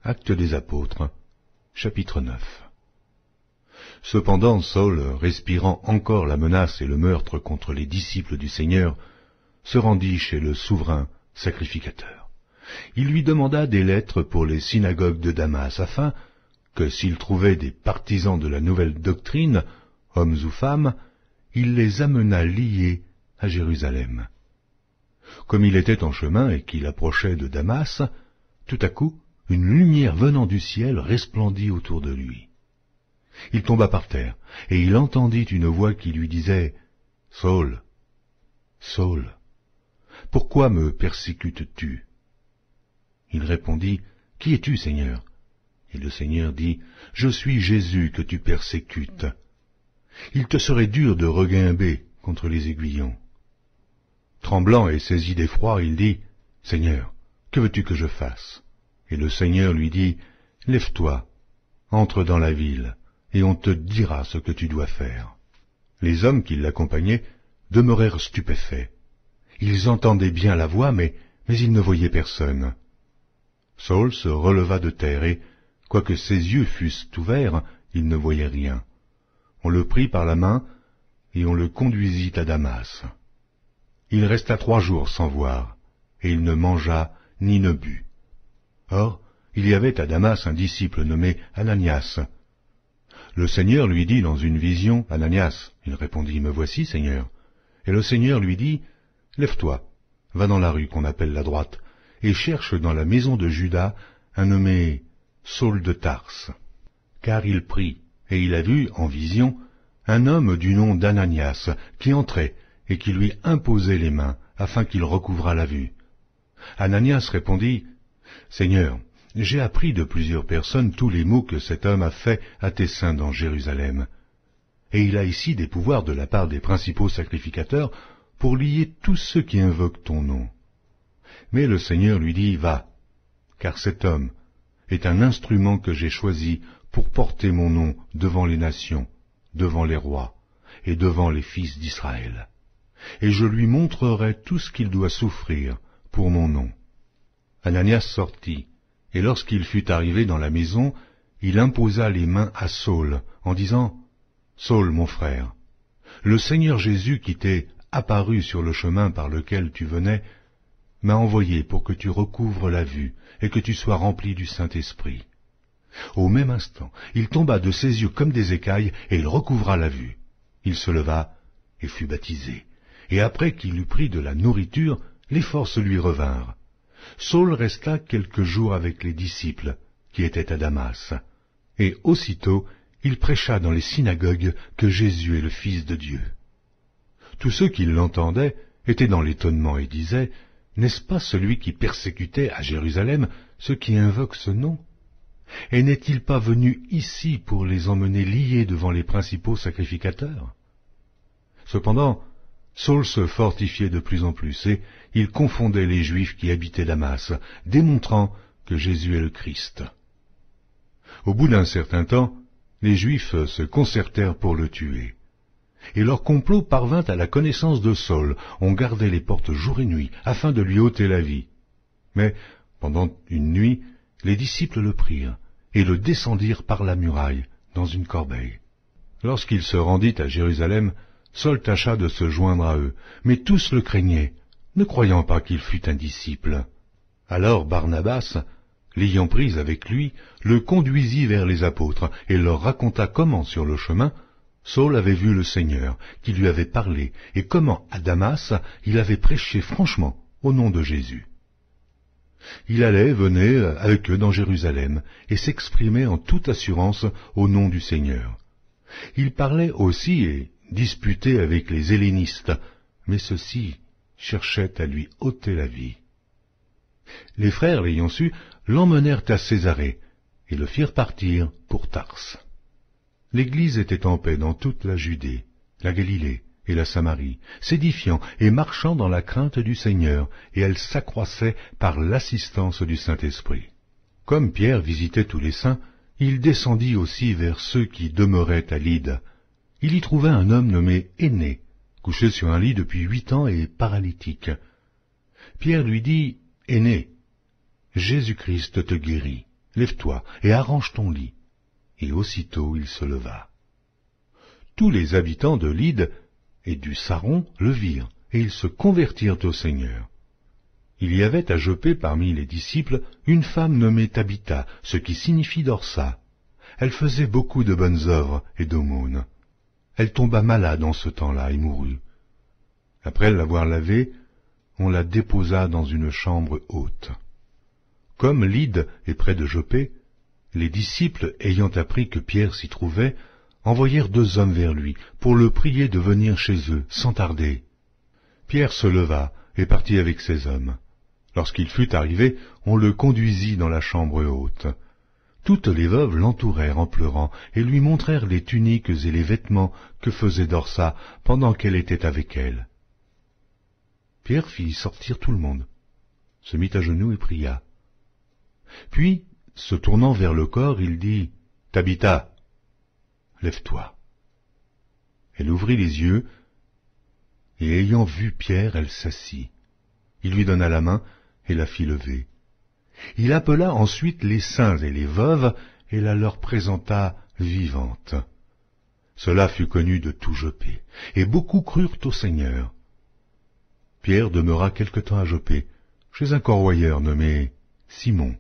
Actes des Apôtres, chapitre 9. Cependant, Saul, respirant encore la menace et le meurtre contre les disciples du Seigneur, se rendit chez le souverain sacrificateur. Il lui demanda des lettres pour les synagogues de Damas, afin que, s'il trouvait des partisans de la nouvelle doctrine, hommes ou femmes, il les amenât liés à Jérusalem. Comme il était en chemin et qu'il approchait de Damas, tout à coup, une lumière venant du ciel resplendit autour de lui. Il tomba par terre, et il entendit une voix qui lui disait « Saul, Saul, pourquoi me persécutes-tu » Il répondit « Qui es-tu, Seigneur » Et le Seigneur dit « Je suis Jésus que tu persécutes. Il te serait dur de reguimber contre les aiguillons. » Tremblant et saisi d'effroi, il dit « Seigneur, que veux-tu que je fasse » Et le Seigneur lui dit « Lève-toi, entre dans la ville, et on te dira ce que tu dois faire. » Les hommes qui l'accompagnaient demeurèrent stupéfaits. Ils entendaient bien la voix, mais ils ne voyaient personne. Saul se releva de terre, et, quoique ses yeux fussent ouverts, il ne voyait rien. On le prit par la main, et on le conduisit à Damas. Il resta 3 jours sans voir, et il ne mangea ni ne but. Or, il y avait à Damas un disciple nommé Ananias. Le Seigneur lui dit dans une vision, « Ananias » Il répondit, « Me voici, Seigneur. » Et le Seigneur lui dit, « Lève-toi, va dans la rue qu'on appelle la droite, et cherche dans la maison de Judas un nommé Saul de Tarse. » Car il prit, et il a vu, en vision, un homme du nom d'Ananias, qui entrait, et qui lui imposait les mains, afin qu'il recouvrât la vue. Ananias répondit, « Seigneur, j'ai appris de plusieurs personnes tous les maux que cet homme a faits à tes saints dans Jérusalem. Et il a ici des pouvoirs de la part des principaux sacrificateurs pour lier tous ceux qui invoquent ton nom. » Mais le Seigneur lui dit, « Va, car cet homme est un instrument que j'ai choisi pour porter mon nom devant les nations, devant les rois et devant les fils d'Israël. Et je lui montrerai tout ce qu'il doit souffrir pour mon nom. » Ananias sortit, et lorsqu'il fut arrivé dans la maison, il imposa les mains à Saul, en disant, « Saul, mon frère, le Seigneur Jésus qui t'est apparu sur le chemin par lequel tu venais, m'a envoyé pour que tu recouvres la vue et que tu sois rempli du Saint-Esprit. » Au même instant, il tomba de ses yeux comme des écailles, et il recouvra la vue. Il se leva et fut baptisé. Et après qu'il eut pris de la nourriture, les forces lui revinrent. Saul resta quelques jours avec les disciples qui étaient à Damas, et aussitôt il prêcha dans les synagogues que Jésus est le Fils de Dieu. Tous ceux qui l'entendaient étaient dans l'étonnement et disaient, « N'est-ce pas celui qui persécutait à Jérusalem ceux qui invoquent ce nom? Et n'est-il pas venu ici pour les emmener liés devant les principaux sacrificateurs ?» Cependant, Saul se fortifiait de plus en plus, et il confondait les Juifs qui habitaient Damas, démontrant que Jésus est le Christ. Au bout d'un certain temps, les Juifs se concertèrent pour le tuer. Et leur complot parvint à la connaissance de Saul. On gardait les portes jour et nuit, afin de lui ôter la vie. Mais, pendant une nuit, les disciples le prirent, et le descendirent par la muraille, dans une corbeille. Lorsqu'il se rendit à Jérusalem, Saul tâcha de se joindre à eux, mais tous le craignaient, ne croyant pas qu'il fût un disciple. Alors Barnabas, l'ayant pris avec lui, le conduisit vers les apôtres, et leur raconta comment, sur le chemin, Saul avait vu le Seigneur, qui lui avait parlé, et comment, à Damas, il avait prêché franchement au nom de Jésus. Il allait, venait avec eux dans Jérusalem, et s'exprimait en toute assurance au nom du Seigneur. Il parlait aussi et disputait avec les hellénistes, mais ceux-ci cherchaient à lui ôter la vie. Les frères, l'ayant su, l'emmenèrent à Césarée, et le firent partir pour Tarse. L'Église était en paix dans toute la Judée, la Galilée et la Samarie, s'édifiant et marchant dans la crainte du Seigneur, et elle s'accroissait par l'assistance du Saint-Esprit. Comme Pierre visitait tous les saints, il descendit aussi vers ceux qui demeuraient à Lyde. Il y trouva un homme nommé Énée, couché sur un lit depuis 8 ans et paralytique. Pierre lui dit, « Énée, Jésus-Christ te guérit. lève-toi et arrange ton lit. Et aussitôt il se leva. Tous les habitants de Lyde et du Saron le virent, et ils se convertirent au Seigneur. Il y avait à Joppé parmi les disciples une femme nommée Tabitha, ce qui signifie Dorsa. Elle faisait beaucoup de bonnes œuvres et d'aumônes. Elle tomba malade en ce temps-là et mourut. Après l'avoir lavée, on la déposa dans une chambre haute. Comme Lyde est près de Joppé, les disciples, ayant appris que Pierre s'y trouvait, envoyèrent 2 hommes vers lui pour le prier de venir chez eux sans tarder. Pierre se leva et partit avec ces hommes. Lorsqu'il fut arrivé, on le conduisit dans la chambre haute. Toutes les veuves l'entourèrent en pleurant et lui montrèrent les tuniques et les vêtements que faisait Dorsa pendant qu'elle était avec elle. Pierre fit sortir tout le monde, se mit à genoux et pria. Puis, se tournant vers le corps, il dit « Tabitha, lève-toi ». Elle ouvrit les yeux, et ayant vu Pierre, elle s'assit. Il lui donna la main et la fit lever. Il appela ensuite les saints et les veuves et la leur présenta vivante. Cela fut connu de tout Joppé, et beaucoup crurent au Seigneur. Pierre demeura quelque temps à Joppé, chez un corroyeur nommé Simon.